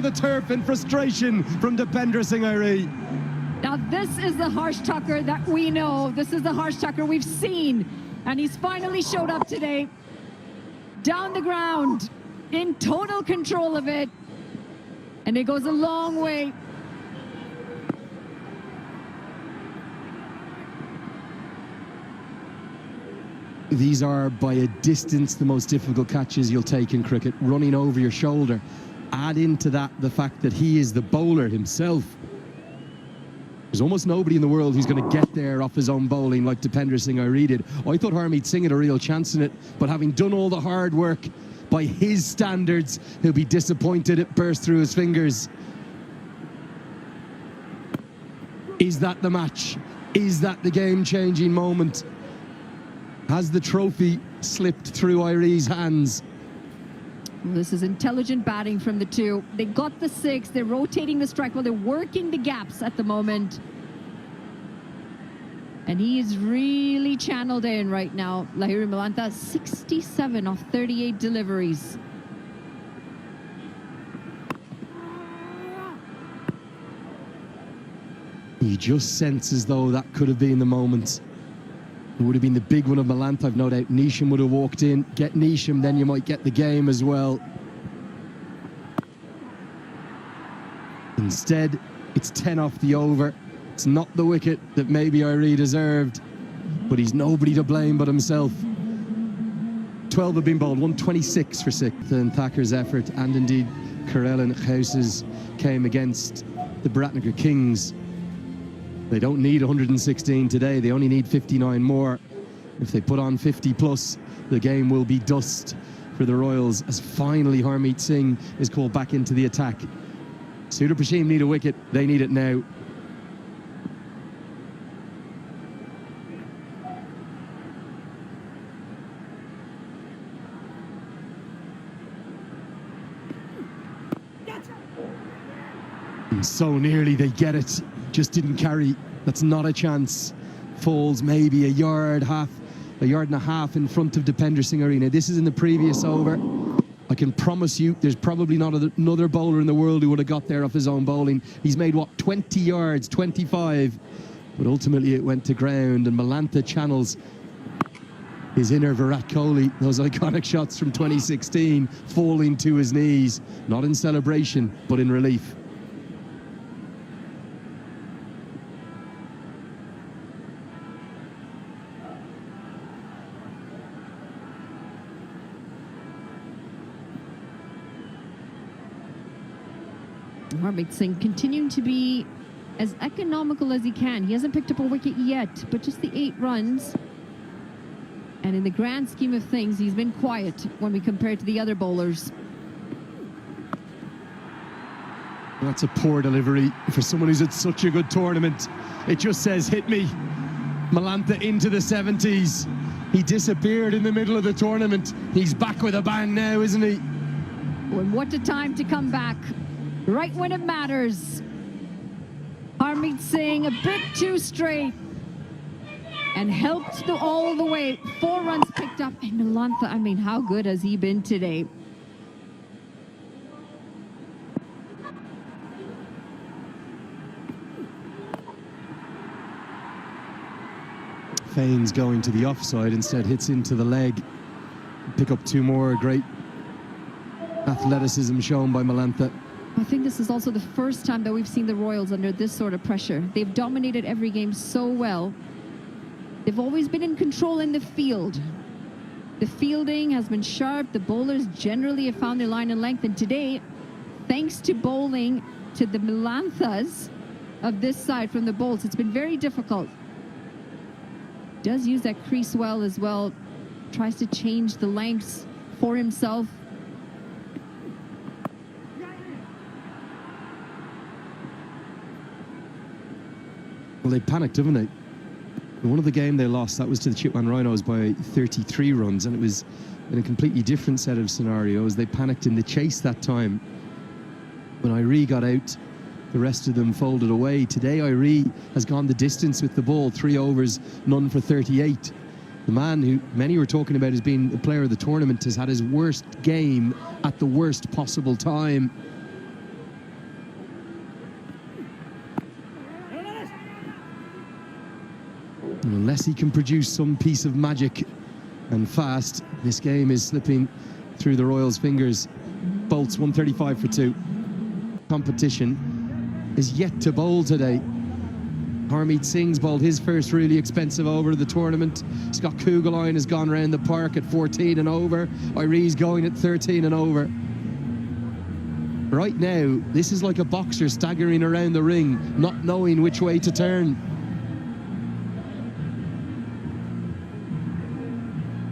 of the turf in frustration from Dipender Singh Airi. Now this is the Harsh Tucker that we know. This is the Harsh Tucker we've seen. And he's finally showed up today. Down the ground, in total control of it. And it goes a long way. These are, by a distance, the most difficult catches you'll take in cricket. Running over your shoulder. Add into that the fact that he is the bowler himself. There's almost nobody in the world who's going to get there off his own bowling like Dipender Singh Airi did. I thought Harmeet Singh had a real chance in it, but having done all the hard work by his standards, he'll be disappointed it burst through his fingers. Is that the match? Is that the game-changing moment? Has the trophy slipped through Airi's hands? This is intelligent batting from the two. They got the 6. They're rotating the strike while they're working the gaps at the moment. And he is really channeled in right now. Lahiri Malantha, 67 off 38 deliveries. You just sense as though that could have been the moment. It would have been the big one of Malantha. I've no doubt Neesham would have walked in. Get Neesham, then you might get the game as well. Instead, it's 10 off the over. It's not the wicket that maybe Airi deserved, but he's nobody to blame but himself. 12 have been bowled, 126 for 6. And Thacker's effort, and indeed Carell and House's, came against the Biratnagar Kings. They don't need 116 today, they only need 59 more. If they put on 50 plus, the game will be dust for the Royals as finally Harmeet Singh is called back into the attack. Sudurpaschim need a wicket, they need it now. And so nearly they get it. Just didn't carry. That's not a chance. Falls maybe a yard and a half in front of Dipender Singh Airi. This is in the previous over. I can promise you there's probably not another bowler in the world who would have got there off his own bowling. He's made, what, 20 yards, 25. But ultimately it went to ground, and Malantha channels his inner Virat Kohli, those iconic shots from 2016, falling to his knees. Not in celebration, but in relief. Harmeet Singh continuing to be as economical as he can. He hasn't picked up a wicket yet, but just the 8 runs. And in the grand scheme of things, he's been quiet when we compare to the other bowlers. That's a poor delivery for someone who's had such a good tournament. It just says, hit me. Malantha into the 70s. He disappeared in the middle of the tournament. He's back with a bang now, isn't he? And what a time to come back. Right when it matters. Harmeet Singh a bit too straight and helped all the way. 4 runs picked up. And Malantha, I mean, how good has he been today? Feigns going to the offside, instead hits into the leg. Pick up 2 more. Great athleticism shown by Malantha. I think this is also the first time that we've seen the Royals under this sort of pressure. They've dominated every game so well. They've always been in control in the field. The fielding has been sharp. The bowlers generally have found their line and length. And today, thanks to bowling to the Malanthas of this side from the bowls, it's been very difficult. Does use that crease well as well. Tries to change the lengths for himself. Well, they panicked, haven't they? In one of the game they lost, that was to the Chitwan Rhinos by 33 runs, and it was in a completely different set of scenarios. They panicked in the chase that time. When Airi got out, the rest of them folded away. Today, Airi has gone the distance with the ball. 3 overs, none for 38. The man who many were talking about as being the player of the tournament has had his worst game at the worst possible time. And unless he can produce some piece of magic and fast, this game is slipping through the Royals' fingers. Bolts 135 for 2. Competition is yet to bowl today. Harmeet Singh's bowled his first really expensive over of the tournament. Scott Kugelheim has gone round the park at 14 and over. Irie's going at 13 and over. Right now, this is like a boxer staggering around the ring, not knowing which way to turn.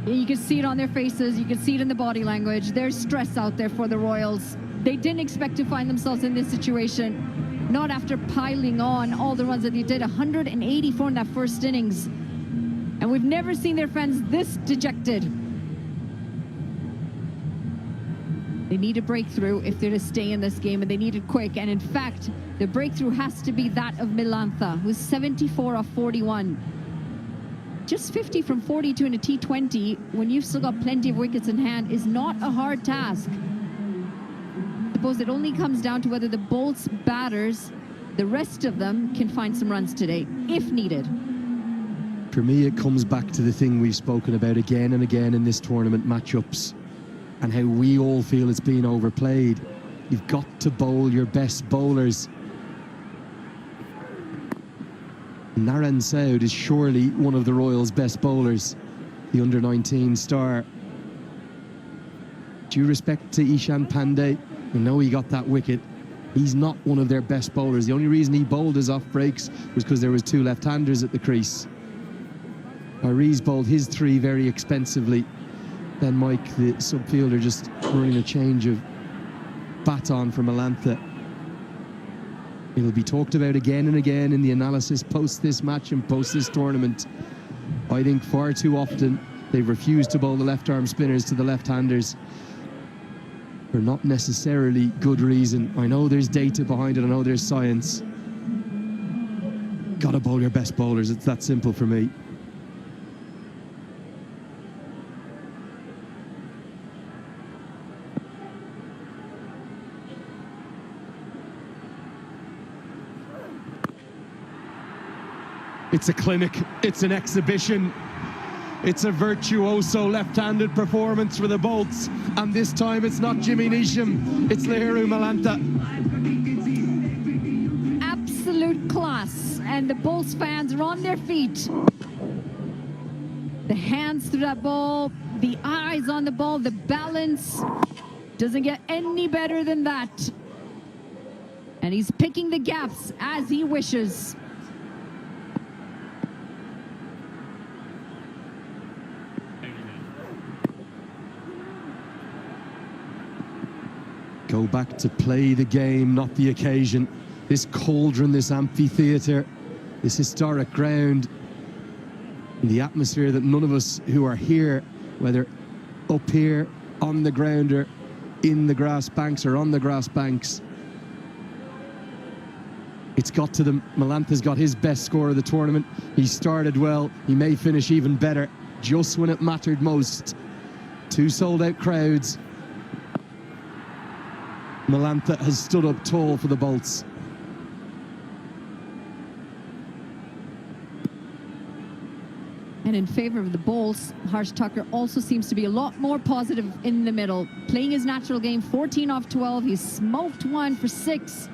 You can see it on their faces. You can see it in the body language. There's stress out there for the Royals. They didn't expect to find themselves in this situation. Not after piling on all the runs that they did, 184 in that first innings. And we've never seen their fans this dejected. They need a breakthrough if they're to stay in this game, and they need it quick. And in fact, the breakthrough has to be that of Milantha, who's 74 off 41. Just 50 from 42 in a T20, when you've still got plenty of wickets in hand, is not a hard task. I suppose it only comes down to whether the Bolts batters, the rest of them, can find some runs today, if needed. For me, it comes back to the thing we've spoken about again and again in this tournament, matchups, and how we all feel it's being overplayed. You've got to bowl your best bowlers. Naran Saud is surely one of the Royals' best bowlers, the under-19 star. Due respect to Ishan Pandey, you know he got that wicket. He's not one of their best bowlers. The only reason he bowled his off breaks was because there was 2 left-handers at the crease. Irie's bowled his 3 very expensively. Then Mike, the subfielder, just running a change of baton for Milantha. It'll be talked about again and again in the analysis post this match and post this tournament. I think far too often they've refused to bowl the left-arm spinners to the left-handers for not necessarily good reason. I know there's data behind it, I know there's science. Gotta bowl your best bowlers, it's that simple for me. It's a clinic, it's an exhibition. It's a virtuoso left-handed performance for the Bolts, and this time it's not Jimmy Neesham, it's Lahiru Milantha. Absolute class, and the Bolts fans are on their feet. The hands through that ball, the eyes on the ball, the balance. Doesn't get any better than that. And he's picking the gaps as he wishes. Go back to play the game, not the occasion. This cauldron, this amphitheatre, this historic ground, the atmosphere that none of us who are here, whether up here, on the ground, or in the grass banks, or on the grass banks, it's got to them. Milantha's got his best score of the tournament. He started well. He may finish even better, just when it mattered most. 2 sold-out crowds. Milantha has stood up tall for the Bolts. And in favour of the Bolts, Harsh Tucker also seems to be a lot more positive in the middle. Playing his natural game, 14 off 12. He's smoked 1 for 6.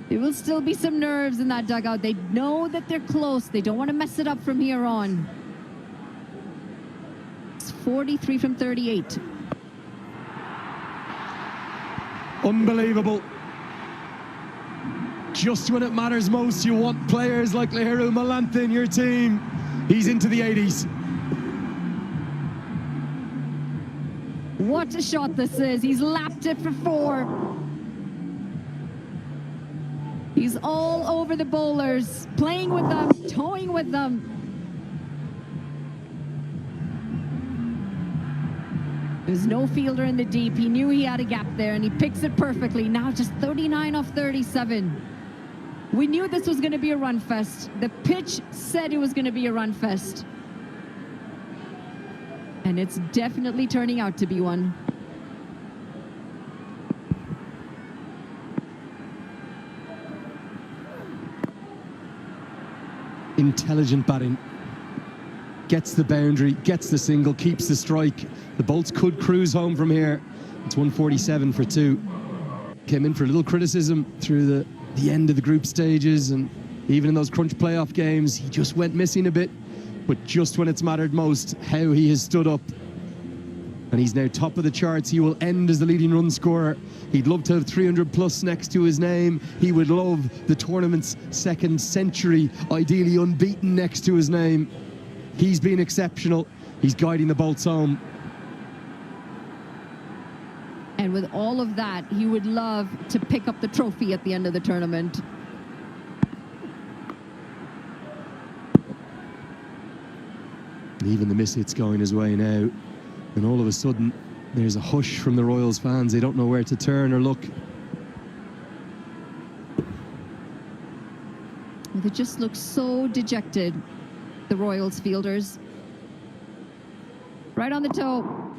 There will still be some nerves in that dugout. They know that they're close. They don't want to mess it up from here on. It's 43 from 38. Unbelievable. Just when it matters most, you want players like Lahiru Milantha in your team. He's into the 80s. What a shot this is. He's lapped it for 4. He's all over the bowlers, playing with them, toying with them. There's no fielder in the deep. He knew he had a gap there, and he picks it perfectly. Now just 39 off 37. We knew this was going to be a run fest. The pitch said it was going to be a run fest. And it's definitely turning out to be one. intelligent batting. Gets the boundary, gets the single, keeps the strike. The Bolts could cruise home from here. It's 147 for 2. Came in for a little criticism through the end of the group stages, and even in those crunch playoff games, he just went missing a bit. But just when it's mattered most, how he has stood up. And he's now top of the charts. He will end as the leading run scorer. He'd love to have 300 plus next to his name. He would love the tournament's second century, ideally unbeaten, next to his name. He's been exceptional. He's guiding the Bolts home. And with all of that, he would love to pick up the trophy at the end of the tournament. Even the miss hit's going his way now. And all of a sudden, there's a hush from the Royals fans. They don't know where to turn or look. They just look so dejected, the Royals fielders. Right on the toe.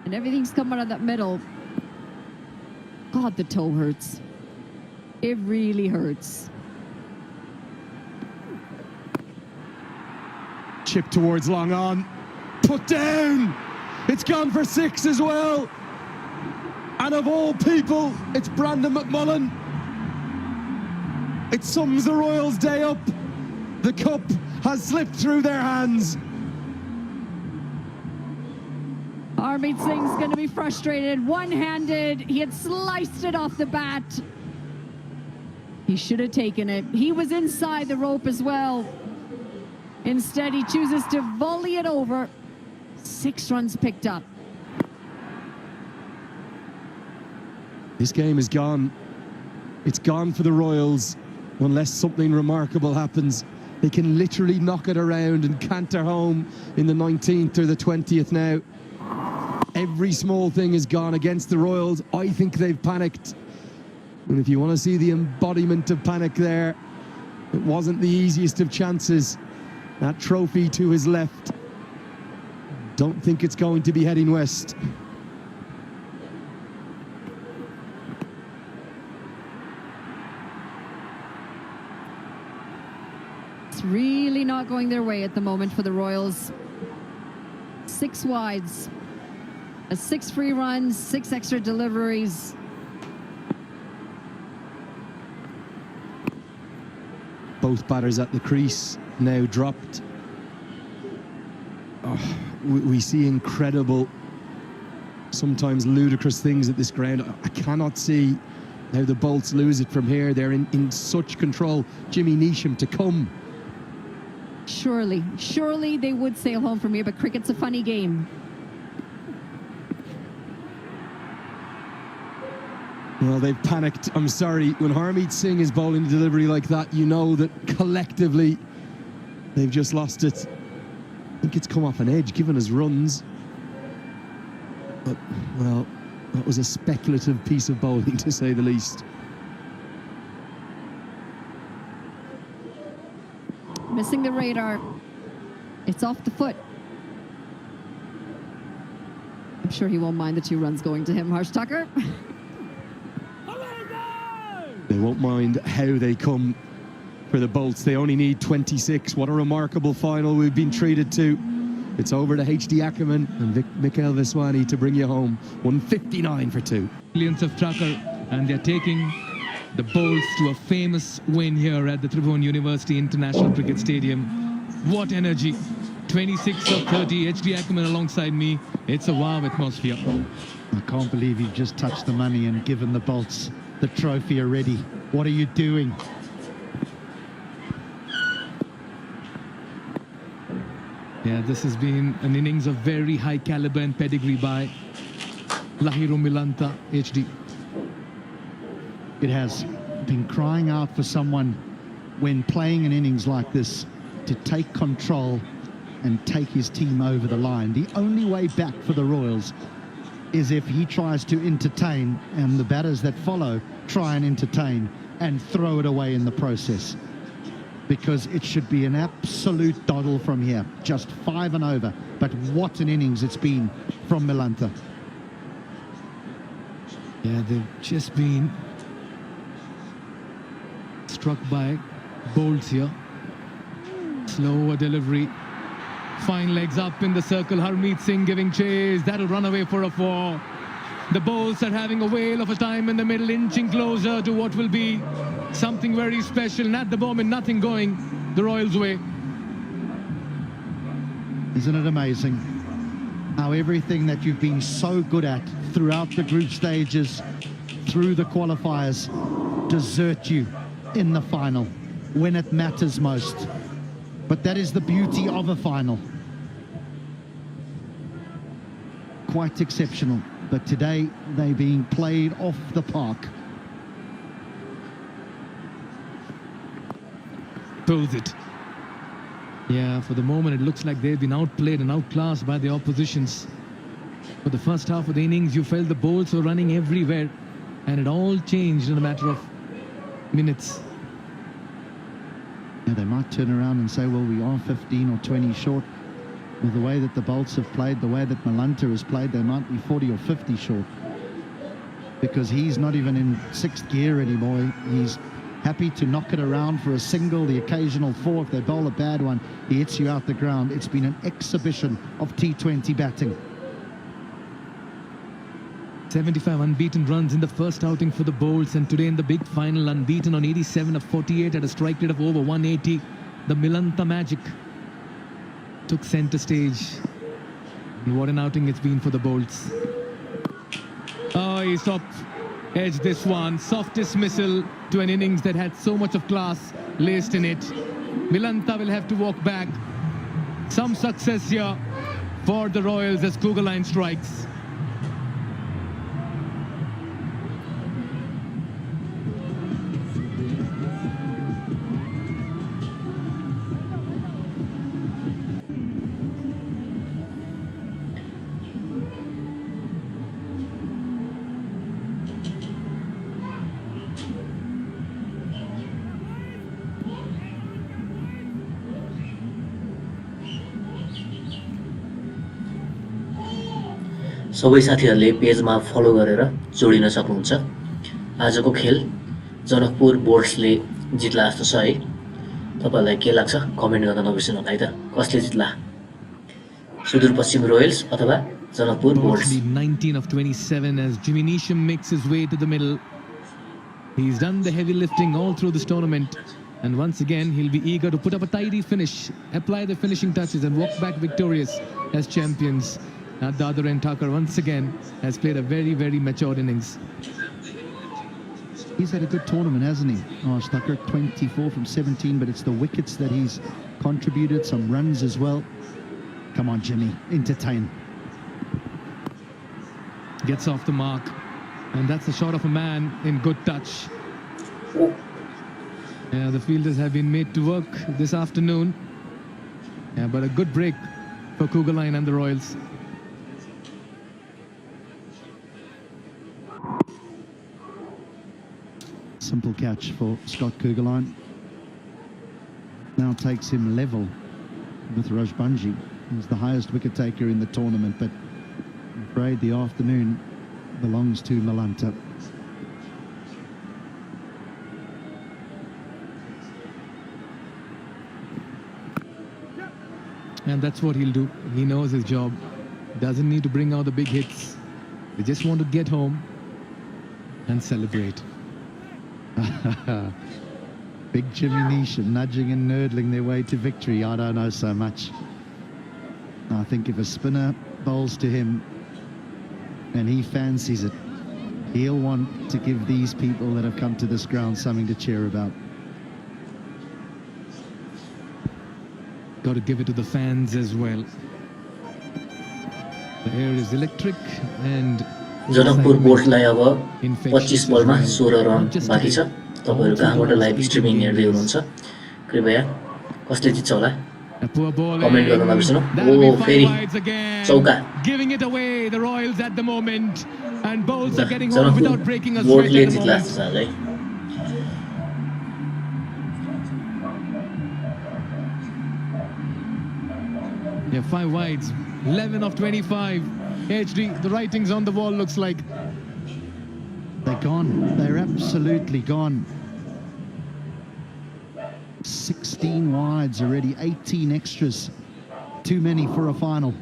And everything's coming out of that middle. God, the toe hurts. It really hurts. Chip towards long on. Put down! It's gone for 6 as well. And of all people, it's Brandon McMullen. It sums the Royals' day up. The cup has slipped through their hands. Harmeet Singh's going to be frustrated. One-handed. He had sliced it off the bat. He should have taken it. He was inside the rope as well. Instead, he chooses to volley it over. 6 runs picked up. This game is gone. It's gone for the Royals unless something remarkable happens. They can literally knock it around and canter home in the 19th or the 20th now. Every small thing is gone against the Royals. I think they've panicked. And if you want to see the embodiment of panic there, it wasn't the easiest of chances. That trophy to his left. Don't think it's going to be heading west. It's really not going their way at the moment for the Royals. 6 wides. 6 free runs, 6 extra deliveries. Both batters at the crease now dropped. Oh, we see incredible, sometimes ludicrous things at this ground. I cannot see how the Bolts lose it from here. They're in such control. Jimmy Neesham to come. Surely they would sail home from here, but cricket's a funny game. Well, they've panicked. I'm sorry. When Harmeet Singh is bowling a delivery like that, you know that collectively they've just lost it. I think it's come off an edge, given his runs. But, well, that was a speculative piece of bowling, to say the least. Missing the radar. It's off the foot. I'm sure he won't mind the 2 runs going to him, Harsh Tucker. They won't mind how they come for the Bolts. They only need 26. What a remarkable final we've been treated to. It's over to HD Ackerman and Mikhail Viswani to bring you home. 159 for 2. Millions of Tucker, and they're taking the Bolts to a famous win here at the Tribhuvan University International Cricket Stadium. What energy. 26 of 30. HD Ackerman alongside me. It's a wow atmosphere. I can't believe you've just touched the money and given the Bolts the trophy already. What are you doing? Yeah, this has been an innings of very high caliber and pedigree by Lahiru Milanta, HD. It has been crying out for someone when playing an innings like this to take control and take his team over the line. The only way back for the Royals is if he tries to entertain and the batters that follow try and entertain and throw it away in the process, because it should be an absolute doddle from here. Just 5 and over, but what an innings it's been from Milanta. Yeah, they've just been struck by Bolts here. Slower delivery. Fine legs up in the circle. Harmeet Singh giving chase. That'll run away for a 4. The Bolts are having a whale of a time in the middle, inching closer to what will be something very special. And at the moment, nothing going the Royals' way. Isn't it amazing how everything that you've been so good at throughout the group stages, through the qualifiers, desert you in the final when it matters most. But that is the beauty of a final. Quite exceptional. But today, they're being played off the park. Pulls it. Yeah, for the moment, it looks like they've been outplayed and outclassed by the oppositions. For the first half of the innings, you felt the Bolts were running everywhere. And it all changed in a matter of minutes. Yeah, they might turn around and say, well, we are 15 or 20 short. With the way that the Bolts have played, the way that Malanta has played, they might be 40 or 50 short. Because he's not even in 6th gear anymore. He's happy to knock it around for a single, the occasional 4. If they bowl a bad one, he hits you out the ground. It's been an exhibition of T20 batting. 75 unbeaten runs in the first outing for the Bolts, and today in the big final, unbeaten on 87 of 48 at a strike rate of over 180. The Milanta magic took centre stage. And what an outing it's been for the Bolts. Oh, he edged this one. Soft dismissal to an innings that had so much of class laced in it. Milanta will have to walk back. Some success here for the Royals as Kugelheim strikes. सबै साथीहरुले पेजमा फलो गरेर जोडिन सक्नुहुन्छ। आजको खेल जनकपुर बोर्ड्सले जित्ला जस्तो छ है। तपाईहरुलाई के लाग्छ कमेन्ट गर्न नबिर्सनु होला है त। कसले जित्ला? सुदूरपश्चिम रोयल्स अथवा Janakpur boards? 19 of 27 as Jimmy Neesham makes his way to the middle. He's done the heavy lifting all through this tournament, and once again he'll be eager to put up a tidy finish, apply the finishing touches and walk back victorious as champions. At the other end, Thakur once again has played a very, very matured innings. He's had a good tournament, hasn't he? Oh, Thakur 24 from 17, but it's the wickets that he's contributed, some runs as well. Come on, Jimmy, entertain. Gets off the mark, and that's a shot of a man in good touch. Yeah, the fielders have been made to work this afternoon. Yeah, but a good break for Kugelheim and the Royals. Simple catch for Scott Kugelheim. Now takes him level with Rajbanji. He's the highest wicket taker in the tournament, but I'm afraid the afternoon belongs to Malanta. And that's what he'll do. He knows his job. Doesn't need to bring out the big hits. They just want to get home and celebrate. Big Jimmy Neesham nudging and nurdling their way to victory. I don't know so much. I think if a spinner bowls to him and he fancies it, he'll want to give these people that have come to this ground something to cheer about. Got to give it to the fans as well. The air is electric and Janakpur बोर्ड्सलाई अब 25 बलमा 16 run बाँकी छ। तपाईहरु कहाँबाट live streaming हेर्दै हुनुहुन्छ कृपया कसले जित्छ होला कमेन्ट गर्न नबिर्सनु। ओ फेरि चौका giving it away the Royals at the moment and bowls are getting home Janakpur without breaking a बोर्डले straight at the जित्ला moment. जस्तो छ है। Yeah, 5 wides, 11 of 25. HD, the writings on the wall looks like. They're gone. They're absolutely gone. 16 wides already, 18 extras. Too many for a final.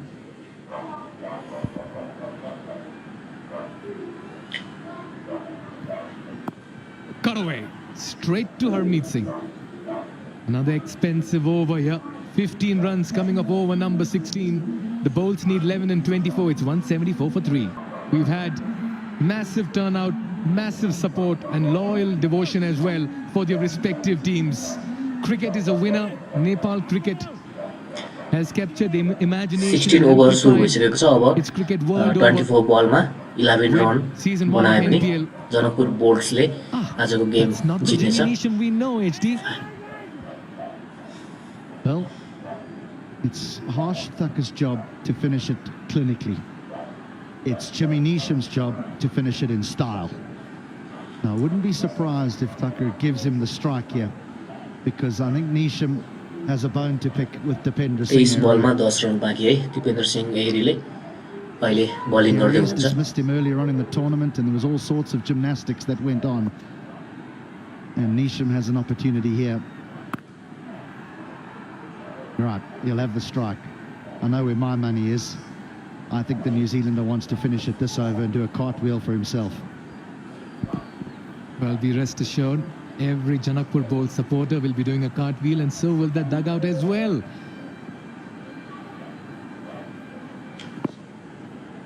Cut away. Straight to Harmeet Singh. Another expensive over here. 15 runs coming up over number 16. The bowls need 11 and 24. It's 174 for 3. We've had massive turnout, massive support and loyal devotion as well for their respective teams. Cricket is a winner. Nepal cricket has captured the imagination. 16 over सुरु भइसकेको छ अब It's cricket world 24 बलमा 11 run Season 1 बनाए of पनि NPL. Janakpur बोर्ड्सले आजको game It's not the जित्नेछ generation we know, HD. Well, it's Harsh Thakker's job to finish it clinically. It's Jimmy Neesham's job to finish it in style. Now, I wouldn't be surprised if Thacker gives him the strike here, because I think Neesham has a bone to pick with Dipendra Singh. 23 बलमा 10 run बाँकी है दिपेन्द्र सिंह एरीले अहिले bowling गर्दै He हुनुहुन्छ dismissed him earlier on in the tournament, and there was all sorts of gymnastics that went on. And Neesham has an opportunity here. Right, he'll have the strike. I know where my money is. I think the New Zealander wants to finish it this over and do a cartwheel for himself. Well, be rest assured, every Janakpur Bowl supporter will be doing a cartwheel, and so will that dugout as well.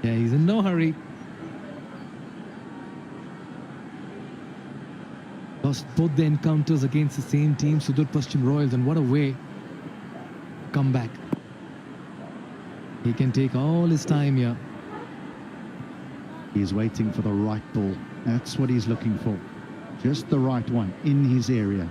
Yeah, he's in no hurry. Lost both the encounters against the same team, Sudurpaschim Royals, and what a way to come back. He can take all his time here. He's waiting for the right ball. That's what he's looking for. Just the right one in his area.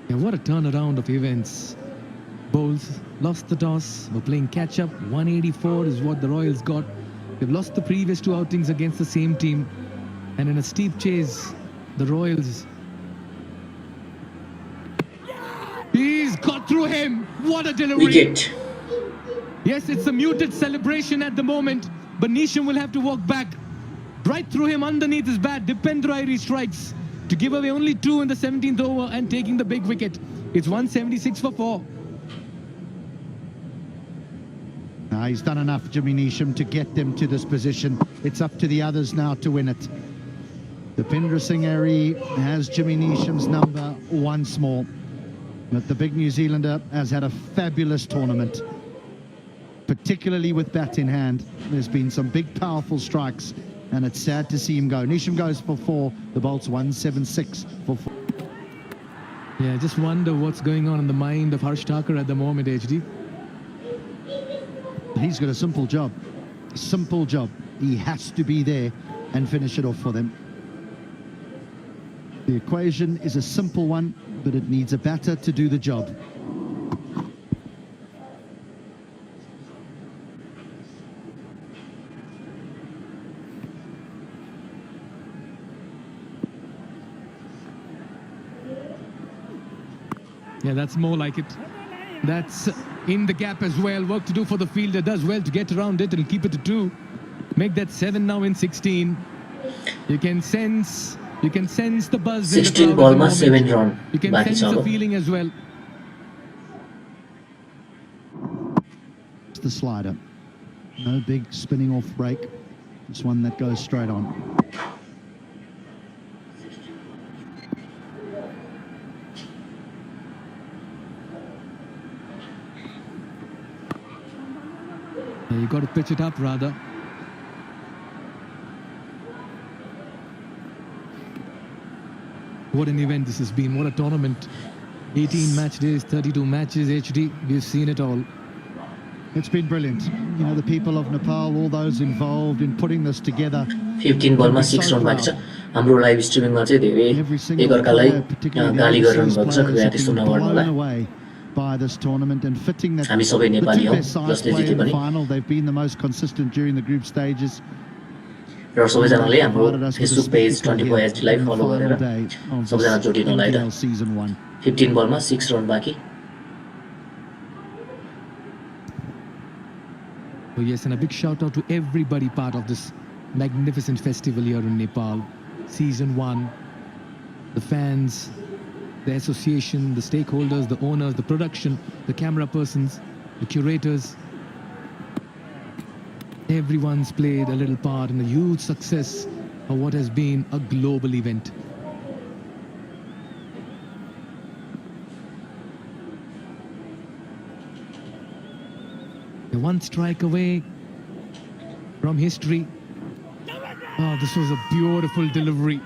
Yeah, what a turnaround of events. Bowls lost the toss, were playing catch-up. 184 is what the Royals got. They've lost the previous 2 outings against the same team. And in a steep chase, the Royals... He's got through him. What a delivery. Wicket Yes, it's a muted celebration at the moment, but Neesham will have to walk back. Right through him underneath his bat. Dipendra Singh strikes to give away only 2 in the 17th over and taking the big wicket. It's 176 for 4. He's done enough, Jimmy Neesham, to get them to this position. It's up to the others now to win it. Dipendra Singh has Jimmy Neesham's number once more. But the big New Zealander has had a fabulous tournament, particularly with bat in hand. There's been some big, powerful strikes, and it's sad to see him go. Neesham goes for 4. The bolt's 176 for 4. Yeah, I just wonder what's going on in the mind of Harsh Thakur at the moment, HD. He's got a simple job. Simple job. He has to be there and finish it off for them. The equation is a simple one, but it needs a batter to do the job. Yeah, that's more like it. That's in the gap as well. Work to do for the fielder. Does well to get around it and keep it to 2. Make that 7 now in 16. You can sense the buzz 16 in the crowd at बलमा the 7 moment. Run You can बाँकी sense छ the अब feeling as well. It's the slider. No big spinning off break. It's one that goes straight on. Yeah, you got to pitch it up rather. What an event this has been. What a tournament. 18 match days, 32 matches, HD. We've seen it all. It's been brilliant. You know, the people of Nepal, all those involved in putting this together. 15 बलमा 6 run बाँकी छ हाम्रो live स्ट्रिमिङमा चाहिँ धेरै Every single एकअर्कालाई player, particularly the गाली गरिरहनु overseas भएको छ players, कृपया have त्यस्तो been नगर्नु होला blown away by this tournament and fitting that हामी सबै the Nepali two how best sides जसले play जिते in the पनि final. They've been the most consistent during the group stages. र सबैजनाले हाम्रो Provided us with a Facebook page spectacle 24 here HD लाई in the follow final गरेर day of सबैजना this जोडिनु होला है NPL त season 1. 15 बलमा 6 रन बाँकी Oh yes, and a big shout out to everybody part of this magnificent festival here in Nepal. Season 1, the fans, the association, the stakeholders, the owners, the production, the camera persons, the curators. Everyone's played a little part in the huge success of what has been a global event. They're one strike away from history. Oh, this was a beautiful delivery.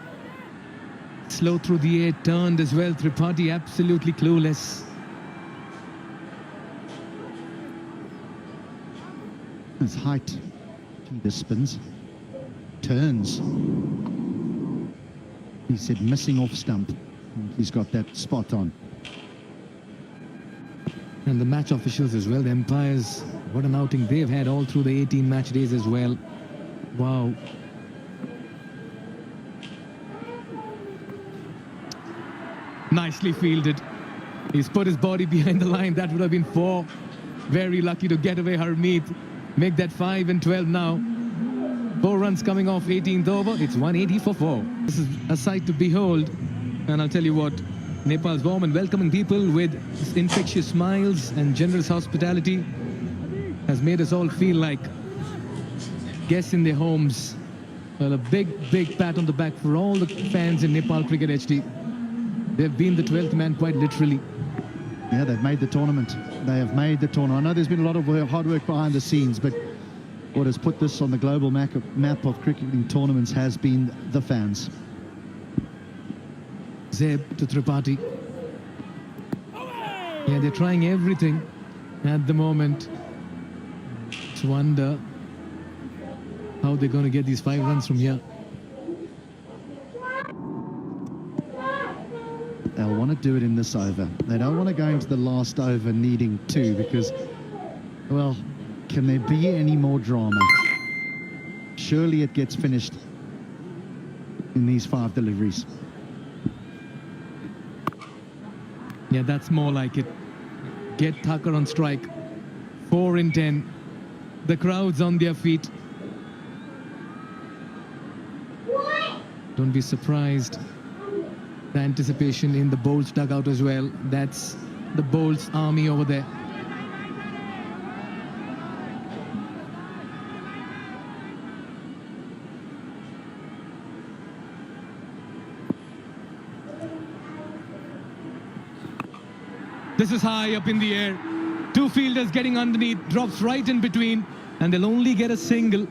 Slow through the air, turned as well. Tripathi absolutely clueless. His height, the spins, turns. He said missing off stump. He's got that spot on. And the match officials as well, the umpires, what an outing they've had all through the 18 match days as well. Wow. Nicely fielded. He's put his body behind the line. That would have been 4. Very lucky to get away Harmeet. Make that 5 and 12 now. 4 runs coming off 18th over. It's 180 for 4. This is a sight to behold. And I'll tell you what, Nepal's warm and welcoming people with infectious smiles and generous hospitality has made us all feel like guests in their homes. Well, a big pat on the back for all the fans in Nepal Cricket HD. They've been the 12th man quite literally. Yeah, they've made the tournament. They have made the tournament. I know there's been a lot of hard work behind the scenes, but what has put this on the global map of cricketing tournaments has been the fans. Zeb to Tripathi. Yeah, they're trying everything at the moment to wonder how they're going to get these 5 runs from here. They'll want to do it in this over. They don't want to go into the last over needing 2 because, well, can there be any more drama? Surely it gets finished in these 5 deliveries. Yeah, that's more like it. Get Thakur on strike. 4 in 10. The crowd's on their feet. Don't be surprised. The anticipation in the Bolts dugout as well. That's the Bolts army over there. This is high up in the air. 2 fielders getting underneath, drops right in between, and they'll only get a single.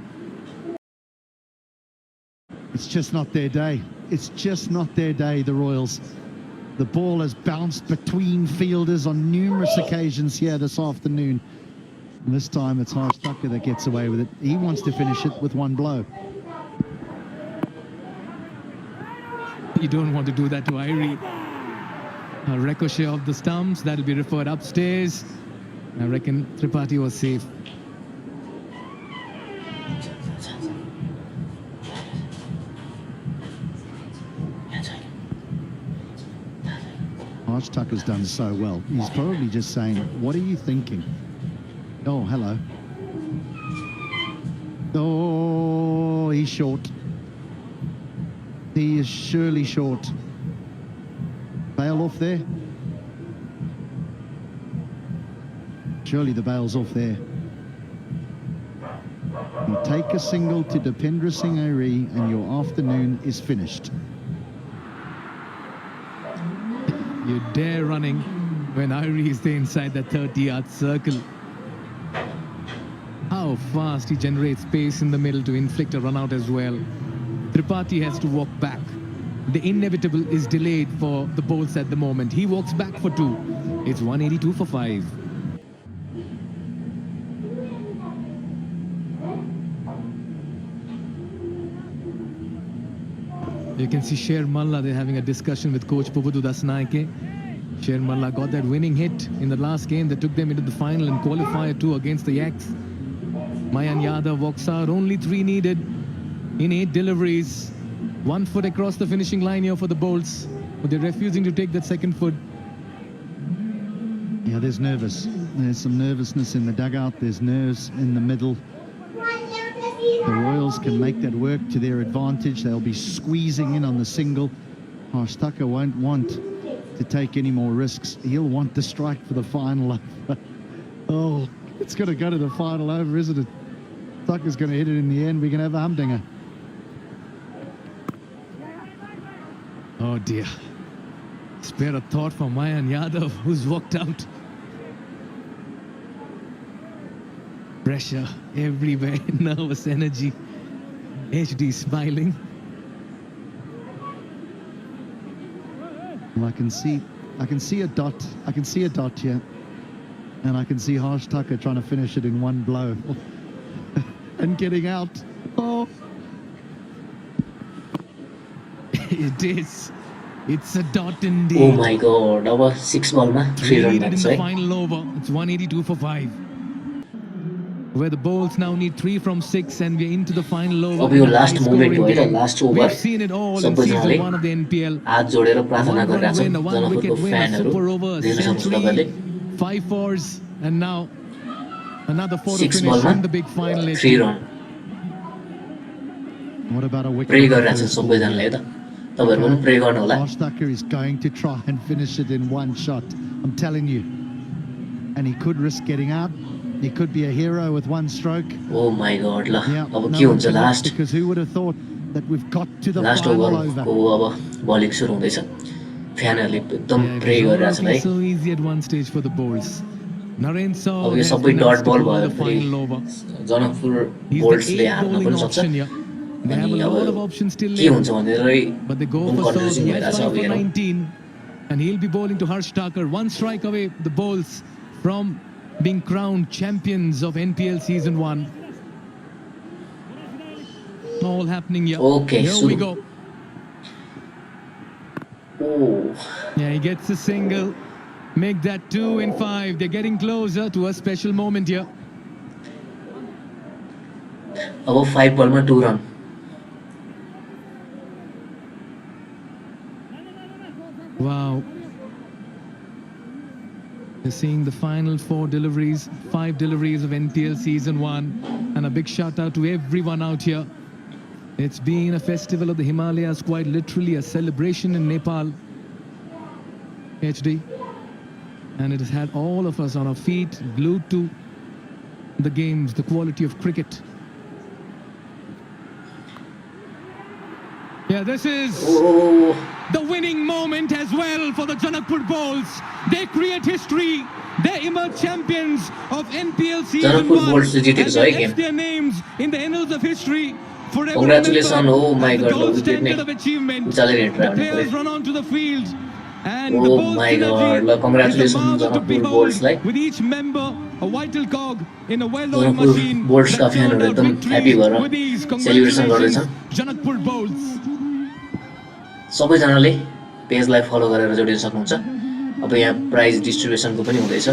It's just not their day. It's just not their day, the Royals. The ball has bounced between fielders on numerous occasions here this afternoon. And this time it's Harsh Thakur that gets away with it. He wants to finish it with 1 blow. You don't want to do that to Irie. A ricochet of the stumps, that'll be referred upstairs. I reckon Tripathi was safe. Harsh Thakur's done so well. He's probably just saying, what are you thinking? Oh, hello. Oh, he's short. He is surely short. Bail off there. Surely the bail's off there. You take a single to Dipendra Singh Arie and your afternoon is finished. You dare running when Irie is there inside that 30-yard circle. How fast he generates space in the middle to inflict a run out as well. Tripathi has to walk back. The inevitable is delayed for the Bolts at the moment. He walks back for 2. It's 182 for 5. You can see Sher Malla, they're having a discussion with coach Pubudu Dasnaike. Sher Malla got that winning hit in the last game that took them into the final and qualifier 2 against the Yaks. Mayan Yadav walks out, only 3 needed in 8 deliveries. 1 foot across the finishing line here for the Bolts, but they're refusing to take that 2nd foot. Yeah, there's nervous. There's some nervousness in the dugout. There's nerves in the middle. The Royals can make that work to their advantage. They'll be squeezing in on the single. Harshtaka won't want to take any more risks. He'll want the strike for the final over. Oh, it's going to go to the final over, isn't it? Tucker's going to hit it in the end. We're going to have a humdinger. Oh dear. Spare a thought for Mayan Yadav, who's walked out. Pressure everywhere, nervous energy. HD smiling. Well, I can see a dot. I can see a dot here. And I can see Harsh Tucker trying to finish it in one blow. And getting out. Oh. It is. It's a dot indeed. Oh my god, अब 6 बलमा 3 run Lead it in लाग्छ the है final over. It's 182 for 5. Where the Bulls now need 3 from 6 and we're into the final over. अब यो in a last high-scoring moment हो है game. Last over We've seen it all in सबैजनाले season 1 of the NPL. हात जोडेर प्रार्थना One run गरिरहेछन् win, a one जनकपुरको wicket win, a फ्यानहरू super over, a देख्न सक्नुहुन्छ century, तपाईले 5 fours, and now another 4 to 6 finish बलमा in the big final. 3 run What about a wicket? Pray on the गरिरहेछन् first ball? सबैजनाले है त तपाईहरु पनि प्रे गर्नु होला Harsh Tucker is going to try and finish it in one shot. I'm telling you. And he could risk getting out. He could be a hero with one stroke. Oh my God ल Yeah, अब no के one हुन्छ can look, last because who would have thought that we've got to the last final ओभरको over. अब bowling सुरु हुँदैछ फ्यानहरूले एकदम Yeah, pray it was गरिरहेछन् है looking so easy at one stage for the Bulls. Naren saw अब यो there's सबै the dot next to बल go in भयो the फेरि final over. Janakpur He's बोल्ट्सले the 8th horn bowling पनि सक्छ option here. They have a अनि lot of अब options still के left. हुन्छ भनेरै But they go for Saul, confusing left भइरहेछ 5 अब for हेरौँ 19, and he'll be bowling to Harsh Thakur. One strike away, the Bulls from being crowned champions of NPL Season 1. All happening here. Okay, Here we सुरु go. O Yeah, he gets a single. Make that 2 in 5. They're getting closer to a special moment here. अब 5 बलमा 2 run Wow. You're seeing the final 4 deliveries, 5 deliveries of NPL Season 1. And a big shout out to everyone out here. It's been a festival of the Himalayas, quite literally a celebration in Nepal. HD. And it has had all of us on our feet, glued to the games, the quality of cricket. Yeah, this is oh the winning moment as well for the Janakpur Bulls. They create history. They emerge champions of NPL Season Janakpur 1. Bulls जितेको And छ है they game left their names in the annals of history. Forever Congratulations, remembered oh my as the God, gold wicket standard ने of achievement. उचालेर The हिँड्नु players पर्यो run onto the field. And the Oh Bulls my God, synergy ल is a congratulations marvel to Janakpur behold, Bulls lie with each member a vital cog in a well-oiled Janakpur machine Bulls का that churned फ्यानहरू out एकदम happy victories भएर with ease. Celebration Congratulations, गर्दैछन् Janakpur Bulls. सबैजनाले पेजलाई फलो गरेर जोडिन सक्नुहुन्छ अब यहाँ prize डिस्ट्रिब्युसनको पनि हुँदैछ